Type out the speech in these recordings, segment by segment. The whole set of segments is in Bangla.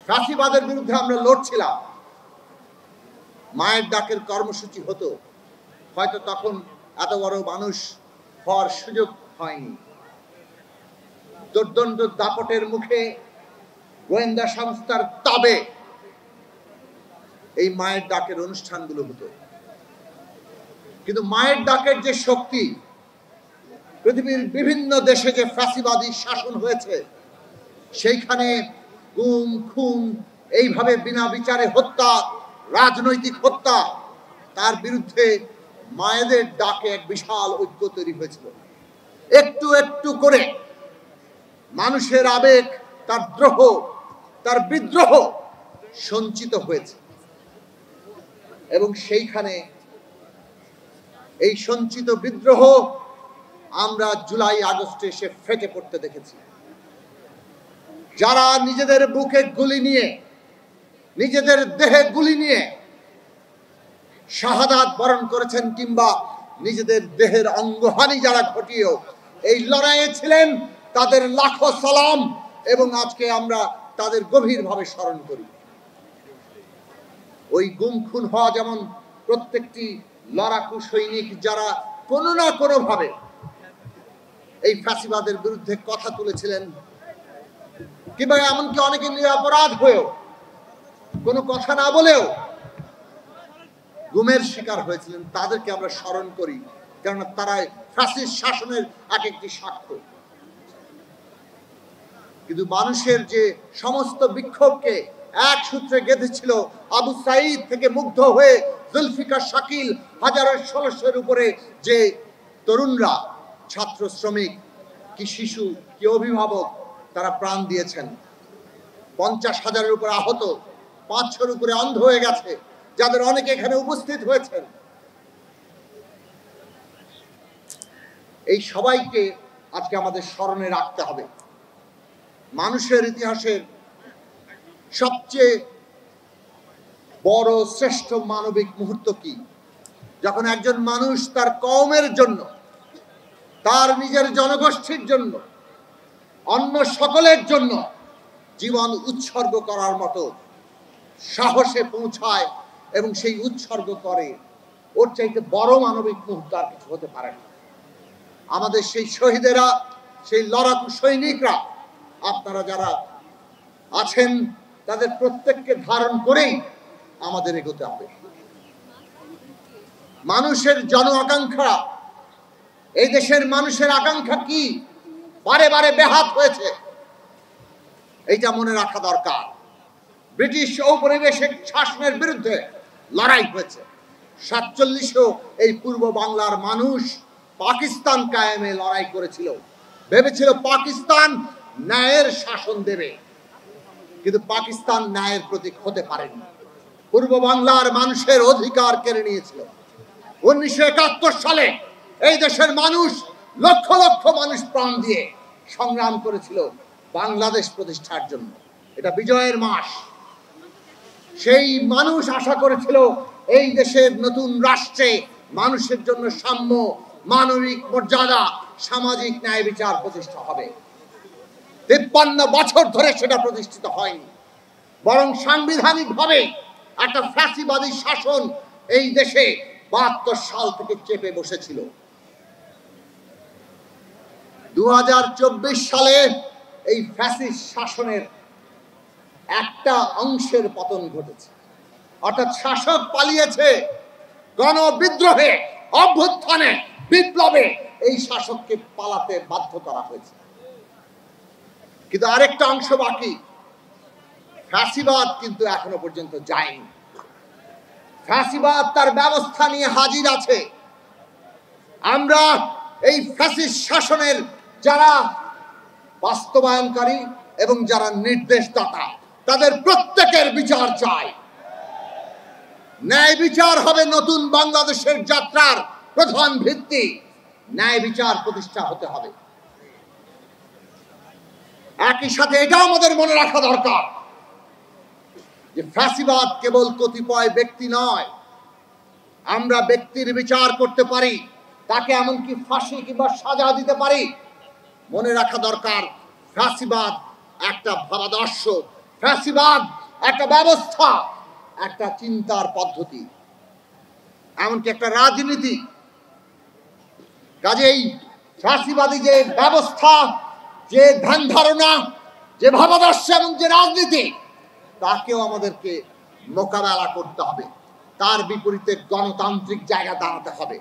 ফ্যাসিবাদের বিরুদ্ধে আমরা লড়ছিলাম, মায়ের ডাকের কর্মসূচি হতো, হয়তো তখন এত বড় মানুষ হওয়ার সুযোগ হয়নি। দুর্দণ্ড দাপটের মুখে গোয়েন্দা সংস্থার তাবে এই মায়ের ডাকের অনুষ্ঠানগুলো হতো। কিন্তু মায়ের ডাকের যে শক্তি, পৃথিবীর বিভিন্ন দেশে যে ফ্যাসিবাদী শাসন হয়েছে, সেইখানে গুম খুন এইভাবে বিনা বিচারে হত্যা, রাজনৈতিক হত্যা, তার বিরুদ্ধে মায়েদের ডাকে এক বিশাল ঐক্য তৈরি হয়েছিল। একটু একটু করে মানুষের আবেগ, তার দ্রোহ, তার বিদ্রোহ সঞ্চিত হয়েছে এবং সেইখানে এই সঞ্চিত বিদ্রোহ আমরা জুলাই আগস্টে এসে ফেটে পড়তে দেখেছি। যারা নিজেদের বুকে গুলি নিয়ে, নিজেদের দেহে গুলি নিয়ে শাহাদাত বরণ করেছেন, কিংবা নিজেদের দেহের অঙ্গহানি যারা ঘটিয়েও এই লড়াইয়ে ছিলেন, তাদের লাখো সালাম এবং আজকে আমরা তাদের গভীরভাবে স্মরণ করি। ওই গুম খুন হওয়া যেমন প্রত্যেকটি লড়াকু সৈনিক যারা কোনো না কোনো ভাবে এই ফ্যাসিবাদের বিরুদ্ধে কথা তুলেছিলেন, কিংবা এমনকি অনেকে নিরপরাধ হয়েও কোনো কথা না বলেও গুমের শিকার হয়েছিলেন, তাদেরকে আমরা স্মরণ করি, কেননা তারাই ফ্যাসিস্ট শাসনের এক একটি সাক্ষ্য। কিন্তু মানুষের যে সমস্ত বিক্ষোভকে এক সূত্রে গেঁথেছিল, আবু সাঈদ থেকে মুগ্ধ হয়ে জুলফিকার শাকিল, হাজারের ১৬০০-এর উপরে যে তরুণরা, ছাত্র, শ্রমিক, কি শিশু, কি অভিভাবক, তারা প্রাণ দিয়েছেন। ৫০,০০০-এর উপরে আহত, ৫০০-এর উপরে অন্ধ হয়ে গেছে, যাদের অনেকে এখানে উপস্থিত হয়েছেন। এই সবাইকে আজকে আমাদের স্মরণে রাখতে হবে। মানুষের ইতিহাসের সবচেয়ে বড় শ্রেষ্ঠ মানবিক মুহূর্ত কি? যখন একজন মানুষ তার কওমের জন্য, তার নিজের জনগোষ্ঠীর জন্য, অন্য সকলের জন্য জীবন উৎসর্গ করার মতো সাহসে পৌঁছায় এবং সেই উৎসর্গ করে। ওর চাইতে বড় মানবিক মুহূর্ত আর কিছু হতে পারে না। আমাদের সেই শহীদেরা, সেই লড়াকু সৈনিকরা, আপনারা যারা আছেন, তাদের প্রত্যেককে ধারণ করেই আমাদের এগোতে হবে। মানুষের জন আকাঙ্ক্ষা, এই দেশের মানুষের আকাঙ্ক্ষা কি? বারে বারে ব্যাহত হয়েছে, এইটা মনে রাখা দরকার। ব্রিটিশ ঔপনিবেশিক শাসনের বিরুদ্ধে লড়াই হয়েছে। ৪৭-এও এই পূর্ব বাংলার মানুষ পাকিস্তান কায়েমে লড়াই করেছিল, ভেবেছিল পাকিস্তান ন্যায়ের শাসন দেবে, কিন্তু পাকিস্তান ন্যায়ের প্রতীক হতে পারেনি। পূর্ব বাংলার মানুষের অধিকার কেড়ে নিয়েছিল। ১৯৭১ সালে এই দেশের মানুষ, লক্ষ লক্ষ মানুষ প্রাণ দিয়ে সংগ্রাম করেছিল বাংলাদেশ প্রতিষ্ঠার জন্য। এটা বিজয়ের মাস। সেই মানুষ আশা করেছিল এই দেশের নতুন রাষ্ট্রে মানুষের জন্য সাম্য, মানবিক মর্যাদা, সামাজিক ন্যায় বিচার প্রতিষ্ঠা হবে। ৫৩ বছর ধরে সেটা প্রতিষ্ঠিত হয়নি, বরং সাংবিধানিকভাবে একটা ফ্যাসিবাদী শাসন এই দেশে ৭২ সাল থেকে চেপে বসেছিল। ২০২৪ সালে এই ফ্যাসিস্ট শাসনের একটা অংশের পতন ঘটেছে, অর্থাৎ শাসক পালিয়েছে। গণবিদ্রোহে, অভ্যুত্থানে, বিপ্লবে এই শাসককে পালাতে বাধ্য করা হয়েছে। কিন্তু আরেকটা অংশ বাকি। ফ্যাসিবাদ কিন্তু এখনো পর্যন্ত যায়নি। ফ্যাসিবাদ তার ব্যবস্থা নিয়ে হাজির আছে। আমরা এই ফ্যাসিস্ট শাসনের যারা বাস্তবায়নকারী এবং যারা নির্দেশদাতা, তাদের প্রত্যেকের বিচার চাই। ন্যায় বিচার হবে নতুন বাংলাদেশের যাত্রার প্রধান ভিত্তি। ন্যায় বিচার প্রতিষ্ঠা হতে হবে। একই সাথে এটাও আমাদের মনে রাখা দরকার যে ফ্যাসিবাদ কেবল কতিপয় ব্যক্তি নয়। আমরা ব্যক্তির বিচার করতে পারি, তাকে এমনকি ফাঁসি কিংবা সাজা দিতে পারি। মনে রাখা দরকার, ফ্যাসিবাদ একটা ভাবাদর্শ, ফ্যাসিবাদ একটা ব্যবস্থা, একটা চিন্তার পদ্ধতি, এমনকি একটা রাজনীতি। কাজেই ফ্যাসিবাদী যে ব্যবস্থা, যে ধ্যান ধারণা, যে ভাবাদর্শ এবং যে রাজনীতি, তাকেও আমাদেরকে মোকাবেলা করতে হবে। তার বিপরীতে গণতান্ত্রিক জায়গা দাঁড়াতে হবে।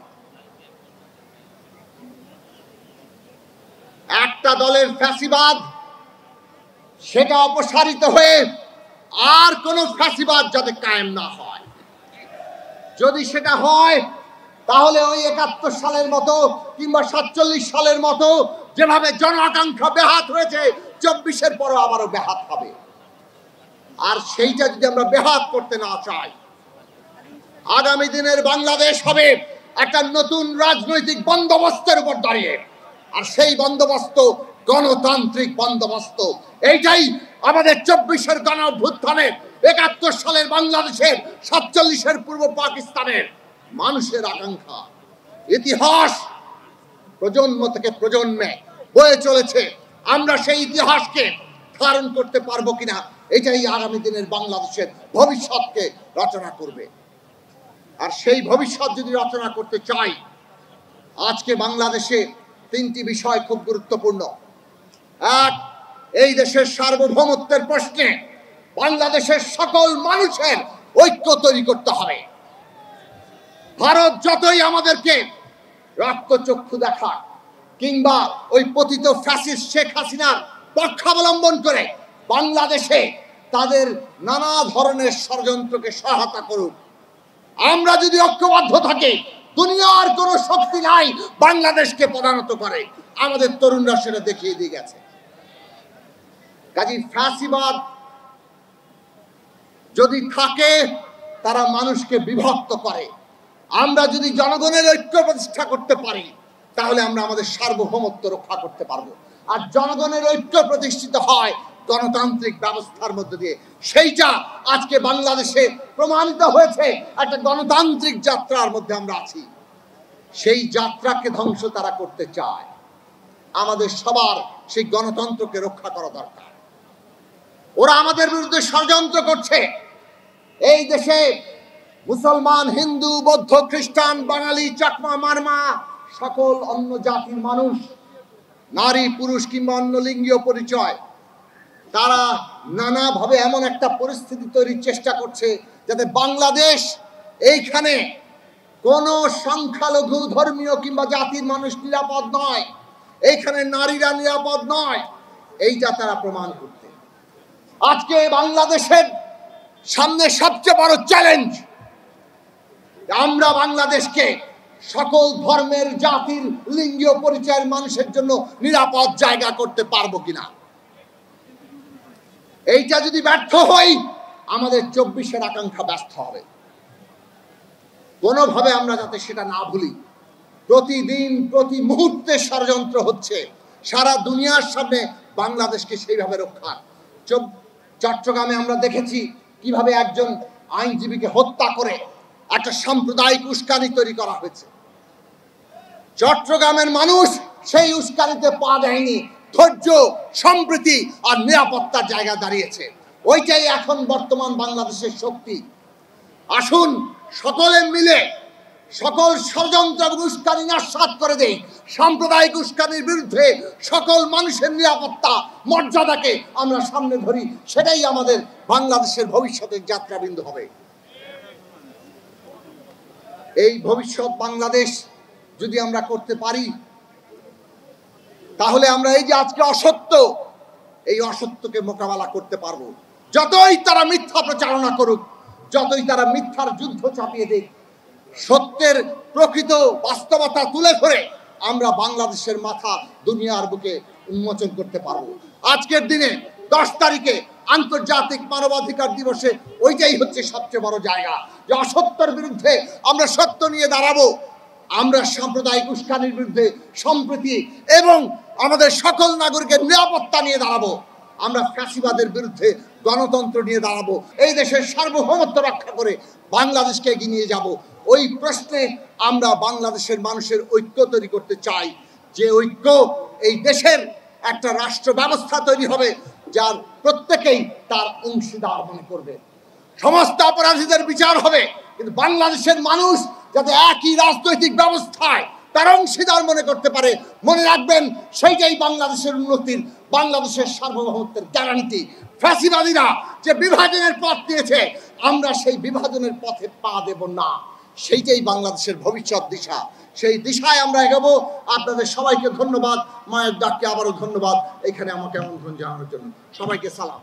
একটা দলের ফ্যাসিবাদ সেটা অপসারিত হয়ে আর কোন ফ্যাসিবাদ যাতে কায়েম না হয়। যদি সেটা হয় তাহলে ওই ৭১ সালের মতো কিংবা ৪৭ সালের মতো যেভাবে জন আকাঙ্ক্ষা ব্যাহত হয়েছে, ২৪-এর পরও আবারও ব্যাহত হবে। আর সেইটা যদি আমরা ব্যাহত করতে না চাই, আগামী দিনের বাংলাদেশ হবে একটা নতুন রাজনৈতিক বন্দোবস্তের উপর দাঁড়িয়ে। আর সেই বন্দোবস্ত গণতান্ত্রিক বন্দোবস্ত। এইটাই আমাদের ২৪-এর গণ অভ্যুত্থানের, ৭১ সালের বাংলাদেশের, ৪৭-এর পূর্ব পাকিস্তানের মানুষের আকাঙ্ক্ষা। ইতিহাস প্রজন্ম থেকে প্রজন্মে বয়ে চলেছে। আমরা সেই ইতিহাসকে ধারণ করতে পারবো কিনা, এটাই আগামী দিনের বাংলাদেশের ভবিষ্যৎকে রচনা করবে। আর সেই ভবিষ্যৎ যদি রচনা করতে চাই, আজকে বাংলাদেশে ৩টি বিষয় খুব গুরুত্বপূর্ণ। এক, এই দেশের সার্বভৌমত্বের প্রশ্নে বাংলাদেশের সকল মানুষের ঐক্য তৈরি করতে হবে। ভারত যতই আমাদেরকে রক্তচক্ষু দেখাক কিংবা ওই পতিত ফ্যাসিস্ট শেখ হাসিনার পক্ষাবলম্বন করে বাংলাদেশে তাদের নানা ধরনের ষড়যন্ত্রকে সহায়তা করুক, আমরা যদি ঐক্যবদ্ধ থাকি, দুনিয়ার কোন শক্তি নাই বাংলাদেশকে পদানত করে। আমাদের তরুণরা সেটা দেখিয়ে দিয়ে গেছে। কাজী ফ্যাসিবাদ যদি থাকে, তারা মানুষকে বিভক্ত করে। আমরা যদি জনগণের ঐক্য প্রতিষ্ঠা করতে পারি, তাহলে আমরা আমাদের সার্বভৌমত্ব রক্ষা করতে পারবো। আর জনগণের ঐক্য প্রতিষ্ঠিত হয় গণতান্ত্রিক ব্যবস্থার মধ্য দিয়ে। সেইটা আজকে বাংলাদেশে প্রমাণিত হয়েছে। একটা গণতান্ত্রিক যাত্রার মধ্যে আমরা আছি। সেই যাত্রাকে ধ্বংস তারা করতে চায়। আমাদের সবার সেই গণতন্ত্রকে রক্ষা করা দরকার। ওরা আমাদের বিরুদ্ধে ষড়যন্ত্র করছে। এই দেশে মুসলমান, হিন্দু, বৌদ্ধ, খ্রিস্টান, বাঙালি, চাকমা, মারমা, সকল অন্য জাতির মানুষ, নারী, পুরুষ কিংবা অন্য লিঙ্গীয় পরিচয়, তারা নানাভাবে এমন একটা পরিস্থিতি তৈরির চেষ্টা করছে যাতে বাংলাদেশ, এইখানে কোন সংখ্যালঘু ধর্মীয় কিংবা জাতির মানুষ নিরাপদ নয়, এইখানে নারীরা নিরাপদ নয়, এইটা তারা প্রমাণ করতে। আজকে বাংলাদেশের সামনে সবচেয়ে বড় চ্যালেঞ্জ, আমরা বাংলাদেশকে সকল ধর্মের, জাতির, লিঙ্গীয় পরিচয়ের মানুষের জন্য নিরাপদ জায়গা করতে পারবো কিনা। এইটা যদি ব্যর্থ হই, আমাদের ২৪-এর আকাঙ্ক্ষা ব্যর্থ হবে। কোনোভাবে আমরা যাতে সেটা না ভুলি। প্রতিদিন প্রতি মুহূর্তে ষড়যন্ত্র হচ্ছে সারা দুনিয়ার সামনে বাংলাদেশকে সেইভাবে রক্ষা। চট্টগ্রামে আমরা দেখেছি কিভাবে একজন আইনজীবীকে হত্যা করে একটা সাম্প্রদায়িক উস্কানি তৈরি করা হয়েছে। চট্টগ্রামের মানুষ সেই উস্কানিতে পা দেয়নি, ধৈর্য, সম্প্রীতি আর নিরাপত্তার জায়গা দাঁড়িয়েছে। ওইটাই এখন বর্তমান বাংলাদেশের শক্তি। আসুন সকলে মিলে সকল ষড়যন্ত্র এবং উস্কানি নস্যাৎ করে দেই। সাম্প্রদায়িক উস্কানির বিরুদ্ধে সকল মানুষের নিরাপত্তা, মর্যাদাকে আমরা সামনে ধরি। সেটাই আমাদের বাংলাদেশের ভবিষ্যতের যাত্রাবিন্দু হবে। এই ভবিষ্যৎ বাংলাদেশ যদি আমরা করতে পারি, তাহলে আমরা এই যে আজকে অসত্য, এই অসত্যকে মোকাবেলা করতে পারবো। যতই তারা মিথ্যা প্রচারণা করুক, যতই তারা মিথ্যার যুদ্ধ চাপিয়ে দিক, সত্যের প্রকৃত বাস্তবতা তুলে ধরে আমরা বাংলাদেশের মাথা দুনিয়ার বুকে উন্মোচন করতে পারবো। আজকের দিনে 10 তারিখে আন্তর্জাতিক মানবাধিকার দিবসে ওইটাই হচ্ছে সবচেয়ে বড় জায়গা, যে অসত্যের বিরুদ্ধে আমরা সত্য নিয়ে দাঁড়াবো। আমরা সাম্প্রদায়িক উস্কানির বিরুদ্ধে সম্প্রীতি এবং আমাদের সকল নাগরিকের নিরাপত্তা নিয়ে দাঁড়াবো। আমরা ফ্যাসিবাদের বিরুদ্ধে গণতন্ত্র নিয়ে দাঁড়াবো। এই দেশের সার্বভৌমত্ব রক্ষা করে বাংলাদেশকে এগিয়ে নিয়ে যাব। ওই প্রশ্নে আমরা বাংলাদেশের মানুষের ঐক্য তৈরি করতে চাই, যে ঐক্য এই দেশের একটা রাষ্ট্র ব্যবস্থা তৈরি হবে, যার প্রত্যেকেই তার অংশীদার মনে করবে। সমস্ত অপরাধীদের বিচার হবে, কিন্তু বাংলাদেশের মানুষ যাতে একই রাজনৈতিক ব্যবস্থায় তার অংশীদার মনে করতে পারে। মনে রাখবেন, সেইটাই বাংলাদেশের উন্নতির, বাংলাদেশের সার্বভৌমত্বের গ্যারান্টি। ফ্যাসিবাদীরা যে বিভাজনের পথ দিয়েছে, আমরা সেই বিভাজনের পথে পা দেব না। সেইটাই বাংলাদেশের ভবিষ্যৎ দিশা, সেই দিশায় আমরা এগোবো। আপনাদের সবাইকে ধন্যবাদ, মায়ের ডাককে আবারও ধন্যবাদ এখানে আমাকে আমন্ত্রণ জানানোর জন্য। সবাইকে সালাম।